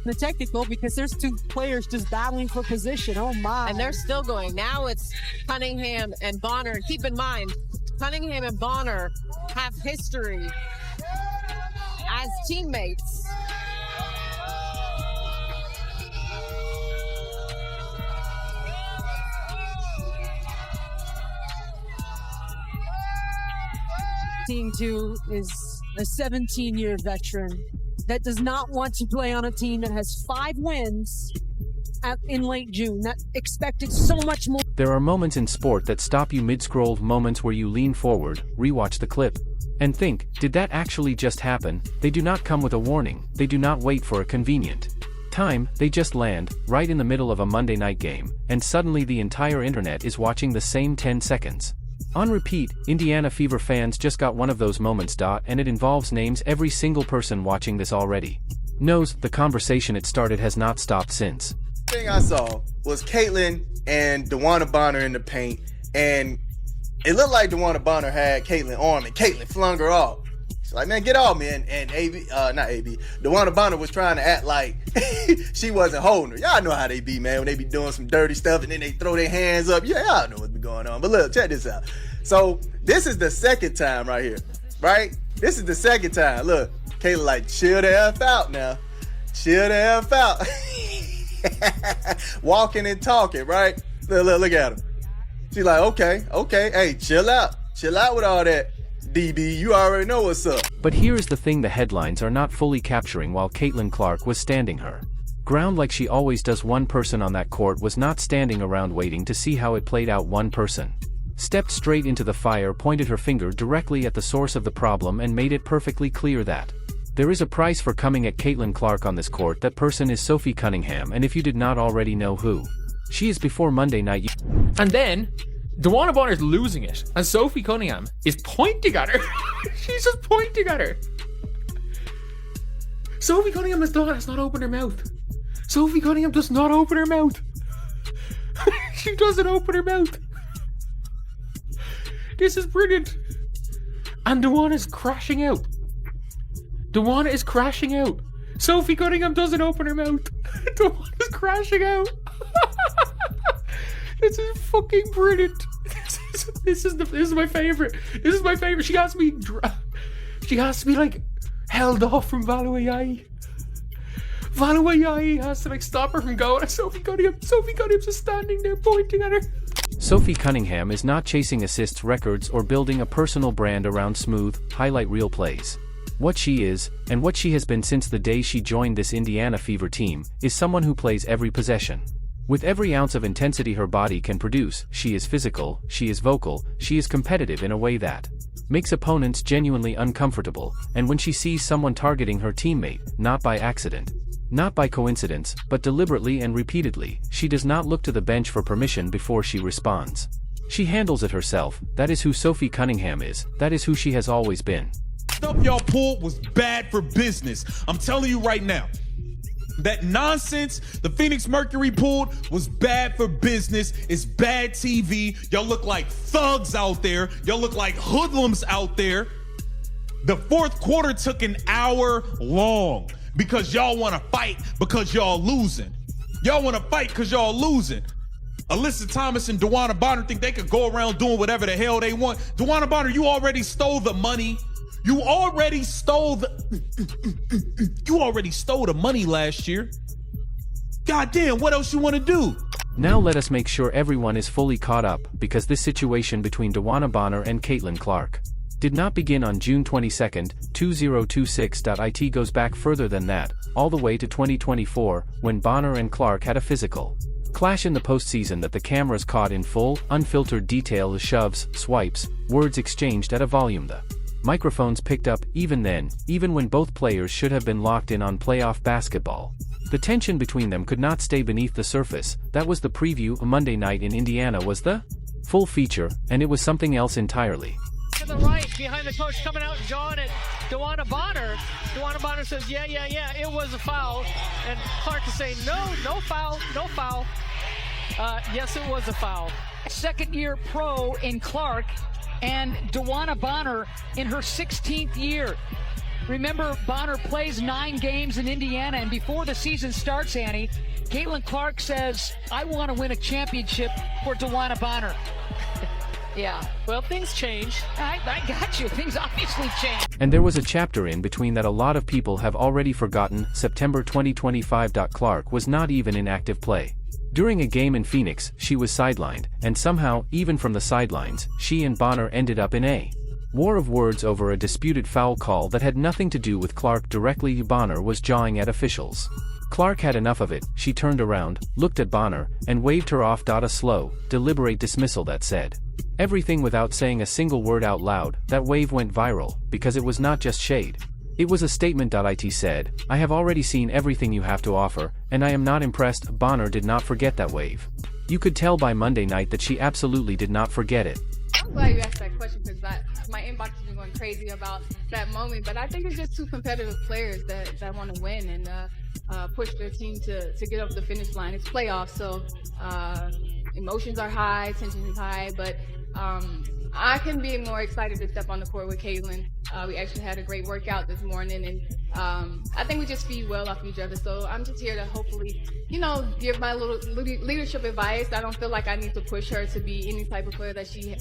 the technical because there's two players just battling for position. Oh my. And they're still going. Now it's Cunningham and Bonner. And keep in mind, Cunningham and Bonner have history as teammates. Team 2 is a 17-year veteran that does not want to play on a team that has 5 wins in late June. That expected so much more. There are moments in sport that stop you mid-scroll, moments where you lean forward, rewatch the clip, and think, did that actually just happen? They do not come with a warning, they do not wait for a convenient time, they just land, right in the middle of a Monday night game, and suddenly the entire internet is watching the same 10 seconds. On repeat, Indiana Fever fans just got one of those moments. And it involves names every single person watching this already knows. The conversation it started has not stopped since. The thing I saw was Caitlin and DeWanna Bonner in the paint, and it looked like DeWanna Bonner had Caitlin arm, and Caitlin flung her off. She's like, man, get off me. And DeWanna Bonner was trying to act like she wasn't holding her. Y'all know how they be, man, when they be doing some dirty stuff and then they throw their hands up. Yeah, y'all know what's been going on. But look, check this out. So this is the second time right here, right? This is the second time. Look, Caitlin like, chill the F out now. Chill the F out. Walking and talking, right? Look at him. She's like, okay, hey, chill out with all that. DB, you already know what's up. But here is the thing the headlines are not fully capturing. While Caitlin Clark was standing her ground like she always does, one person on that court was not standing around waiting to see how it played out. One person stepped straight into the fire, pointed her finger directly at the source of the problem, and made it perfectly clear that there is a price for coming at Caitlin Clark on this court. That person is Sophie Cunningham, and if you did not already know who she is before Monday night. And then DeWanna Bonner is losing it, and Sophie Cunningham is pointing at her. She's just pointing at her. Sophie Cunningham has not opened her mouth. Sophie Cunningham does not open her mouth. She doesn't open her mouth. This is brilliant. And DeWanna is crashing out. DeWanna is crashing out. Sophie Cunningham doesn't open her mouth. DeWanna is crashing out. This is fucking brilliant. This is my favorite. This is my favorite. She has to be like held off from Valuayai. Valuayai has to like stop her from going. And Sophie Cunningham's just standing there pointing at her. Sophie Cunningham is not chasing assists records or building a personal brand around smooth, highlight reel plays. What she is, and what she has been since the day she joined this Indiana Fever team, is someone who plays every possession with every ounce of intensity her body can produce. She is physical, she is vocal, she is competitive in a way that makes opponents genuinely uncomfortable, and when she sees someone targeting her teammate, not by accident, not by coincidence, but deliberately and repeatedly, she does not look to the bench for permission before she responds. She handles it herself. That is who Sophie Cunningham is. That is who she has always been. Stuff y'all pulled was bad for business. I'm telling you right now. That nonsense the Phoenix Mercury pulled was bad for business. It's bad TV. Y'all look like thugs out there. Y'all look like hoodlums out there. The fourth quarter took an hour long because y'all want to fight because y'all losing. Y'all want to fight because y'all losing. Alyssa Thomas and DeWanna Bonner think they could go around doing whatever the hell they want. DeWanna Bonner, you already stole the money. You already stole the money last year. God damn, what else you want to do? Now let us make sure everyone is fully caught up, because this situation between DeWanna Bonner and Caitlin Clark did not begin on June 22, 2026. It goes back further than that, all the way to 2024, when Bonner and Clark had a physical clash in the postseason that the cameras caught in full, unfiltered detail. The shoves, swipes, words exchanged at a volume the microphones picked up. Even then, even when both players should have been locked in on playoff basketball, the tension between them could not stay beneath the surface. That was the preview. Monday night in Indiana was the full feature, and it was something else entirely. To the right, behind the coach, coming out and jawing at DeWanna Bonner. DeWanna Bonner says, yeah, it was a foul. And Clark is saying, no foul. Yes, it was a foul. Second-year pro in Clark, and DeWanna Bonner in her 16th year. Remember, Bonner plays 9 games in Indiana, and before the season starts, Annie, Caitlin Clark says, I want to win a championship for DeWanna Bonner. Yeah. Well, things change. I got you. Things obviously change. And there was a chapter in between that a lot of people have already forgotten. September 2025. Clark was not even in active play. During a game in Phoenix, she was sidelined, and somehow, even from the sidelines, she and Bonner ended up in a war of words over a disputed foul call that had nothing to do with Clark directly. Bonner was jawing at officials. Clark had enough of it. She turned around, looked at Bonner, and waved her off. A slow, deliberate dismissal that said everything without saying a single word out loud. That wave went viral, because it was not just shade. It was a statement. It said, I have already seen everything you have to offer, and I am not impressed. Bonner did not forget that wave. You could tell by Monday night that she absolutely did not forget it. I'm glad you asked that question because my inbox has been going crazy about that moment. But I think it's just two competitive players that want to win and push their team to get up the finish line. It's playoffs, so emotions are high, tension is high, but I can be more excited to step on the court with Caitlin. We actually had a great workout this morning, and I think we just feed well off each other. So I'm just here to hopefully, give my little leadership advice. I don't feel like I need to push her to be any type of player that she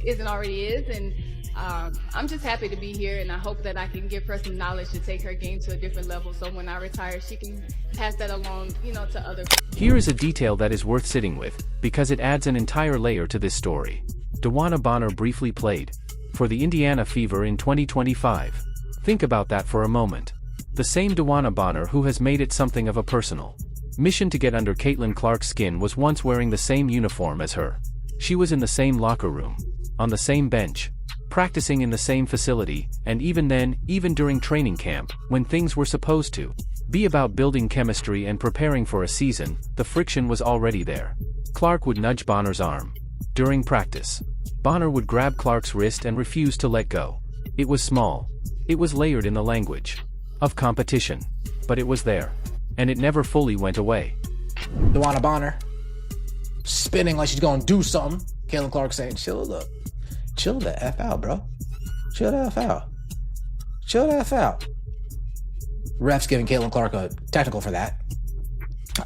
isn't already is, and I'm just happy to be here, and I hope that I can give her some knowledge to take her game to a different level. So when I retire, she can pass that along, to other people. Here is a detail that is worth sitting with, because it adds an entire layer to this story. DeWanna Bonner briefly played for the Indiana Fever in 2025. Think about that for a moment. The same DeWanna Bonner who has made it something of a personal mission to get under Caitlin Clark's skin was once wearing the same uniform as her. She was in the same locker room, on the same bench, practicing in the same facility, and even then, even during training camp, when things were supposed to be about building chemistry and preparing for a season, the friction was already there. Clark would nudge Bonner's arm during practice. Bonner would grab Clark's wrist and refuse to let go. It was small. It was layered in the language of competition. But it was there. And it never fully went away. DeWanna Bonner spinning like she's gonna do something. Caitlin Clark saying, chill the F out, bro. Chill the F out. Chill the F out. Refs giving Caitlin Clark a technical for that.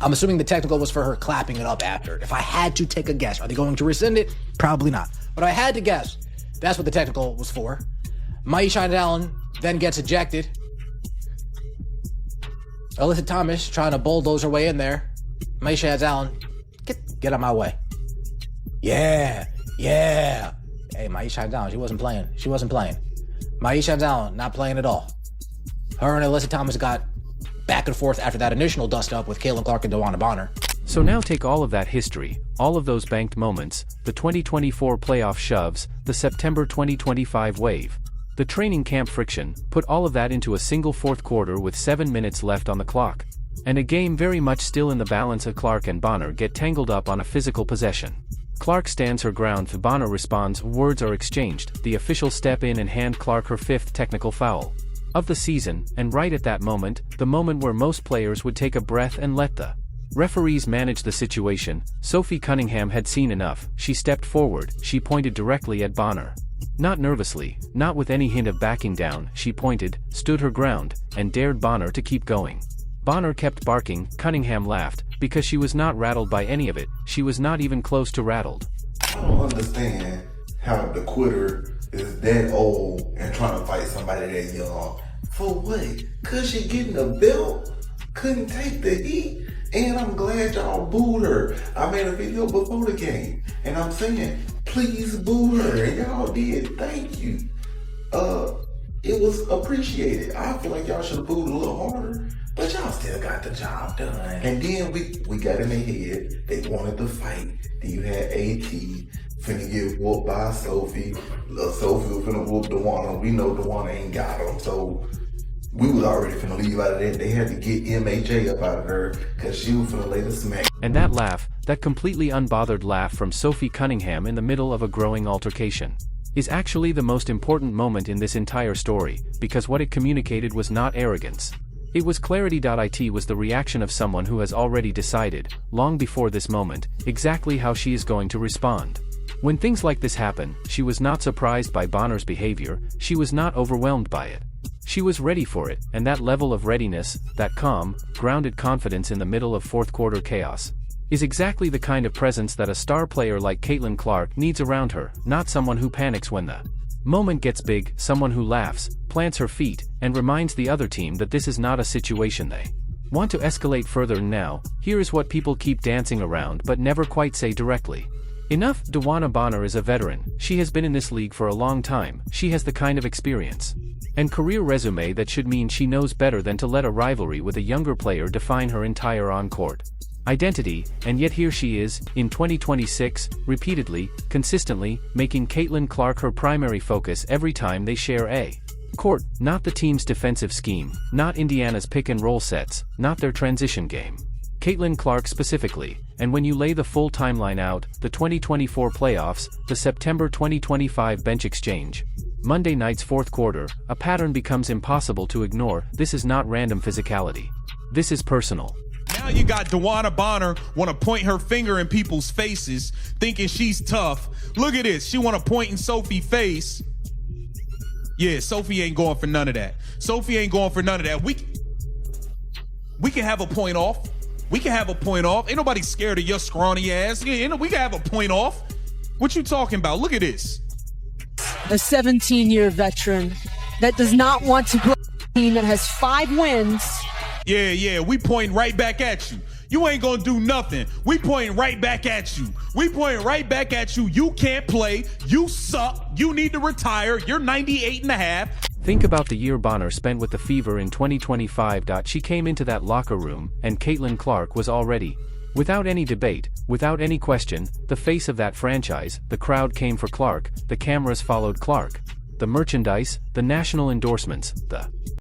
I'm assuming the technical was for her clapping it up after. If I had to take a guess, are they going to rescind it? Probably not. But I had to guess. That's what the technical was for. Maisha Allen then gets ejected. Alyssa Thomas trying to bulldoze her way in there. Maisha Allen, get out my way. Yeah. Hey, Maisha Allen, she wasn't playing. Maisha Allen, not playing at all. Her and Alyssa Thomas got back and forth after that initial dust-up with Caitlin Clark and DeWanna Bonner. So now take all of that history, all of those banked moments, the 2024 playoff shoves, the September 2025 wave, the training camp friction, put all of that into a single fourth quarter with 7 minutes left on the clock. And a game very much still in the balance of Clark and Bonner get tangled up on a physical possession. Clark stands her ground, Bonner responds, words are exchanged, the officials step in and hand Clark her 5th technical foul of the season, and right at that moment, the moment where most players would take a breath and let the referees manage the situation, Sophie Cunningham had seen enough. She stepped forward, she pointed directly at Bonner. Not nervously, not with any hint of backing down, she pointed, stood her ground, and dared Bonner to keep going. Bonner kept barking. Cunningham laughed, because she was not rattled by any of it. She was not even close to rattled. I don't understand how the quitter is that old and trying to fight somebody that young. For what? Cause she getting a belt? Couldn't take the heat? And I'm glad y'all booed her. I made a video before the game, and I'm saying, please boo her. And y'all did. Thank you. It was appreciated. I feel like y'all should have booed a little harder, but y'all still got the job done. And then we got in their head. They wanted to fight. Then you had AT finna get whooped by Sophie. Sophie was finna whoop DeWanna. We know DeWanna ain't got him, so we was already finna leave out of there. They had to get MHA up out of her because she was finna lay the smack. And that laugh, that completely unbothered laugh from Sophie Cunningham in the middle of a growing altercation, is actually the most important moment in this entire story, because what it communicated was not arrogance. It was clarity. It was the reaction of someone who has already decided, long before this moment, exactly how she is going to respond. When things like this happen, she was not surprised by Bonner's behavior, she was not overwhelmed by it. She was ready for it, and that level of readiness, that calm, grounded confidence in the middle of fourth-quarter chaos, is exactly the kind of presence that a star player like Caitlin Clark needs around her, not someone who panics when the moment gets big, someone who laughs, plants her feet, and reminds the other team that this is not a situation they want to escalate further. Now, here is what people keep dancing around but never quite say directly. Enough. DeWanna Bonner is a veteran. She has been in this league for a long time. She has the kind of experience and career resume that should mean she knows better than to let a rivalry with a younger player define her entire on-court identity, and yet here she is, in 2026, repeatedly, consistently, making Caitlin Clark her primary focus every time they share a court, not the team's defensive scheme, not Indiana's pick-and-roll sets, not their transition game. Caitlin Clark specifically, and when you lay the full timeline out, the 2024 playoffs, the September 2025 bench exchange, Monday night's fourth quarter, a pattern becomes impossible to ignore. This is not random physicality. This is personal. Now you got DeWanna Bonner want to point her finger in people's faces, thinking she's tough. Look at this. She want to point in Sophie's face. Yeah, Sophie ain't going for none of that. Sophie ain't going for none of that. We can have a point off. We can have a point off. Ain't nobody scared of your scrawny ass. We can have a point off. What you talking about? Look at this. A 17-year veteran that does not want to play a team that has 5 wins. Yeah, we pointing right back at you. You ain't gonna do nothing. We pointing right back at you. We pointing right back at you. You can't play. You suck. You need to retire. You're 98 and a half. Think about the year Bonner spent with the Fever in 2025. She came into that locker room, and Caitlin Clark was already, without any debate, without any question, the face of that franchise. The crowd came for Clark, the cameras followed Clark. The merchandise, the national endorsements, the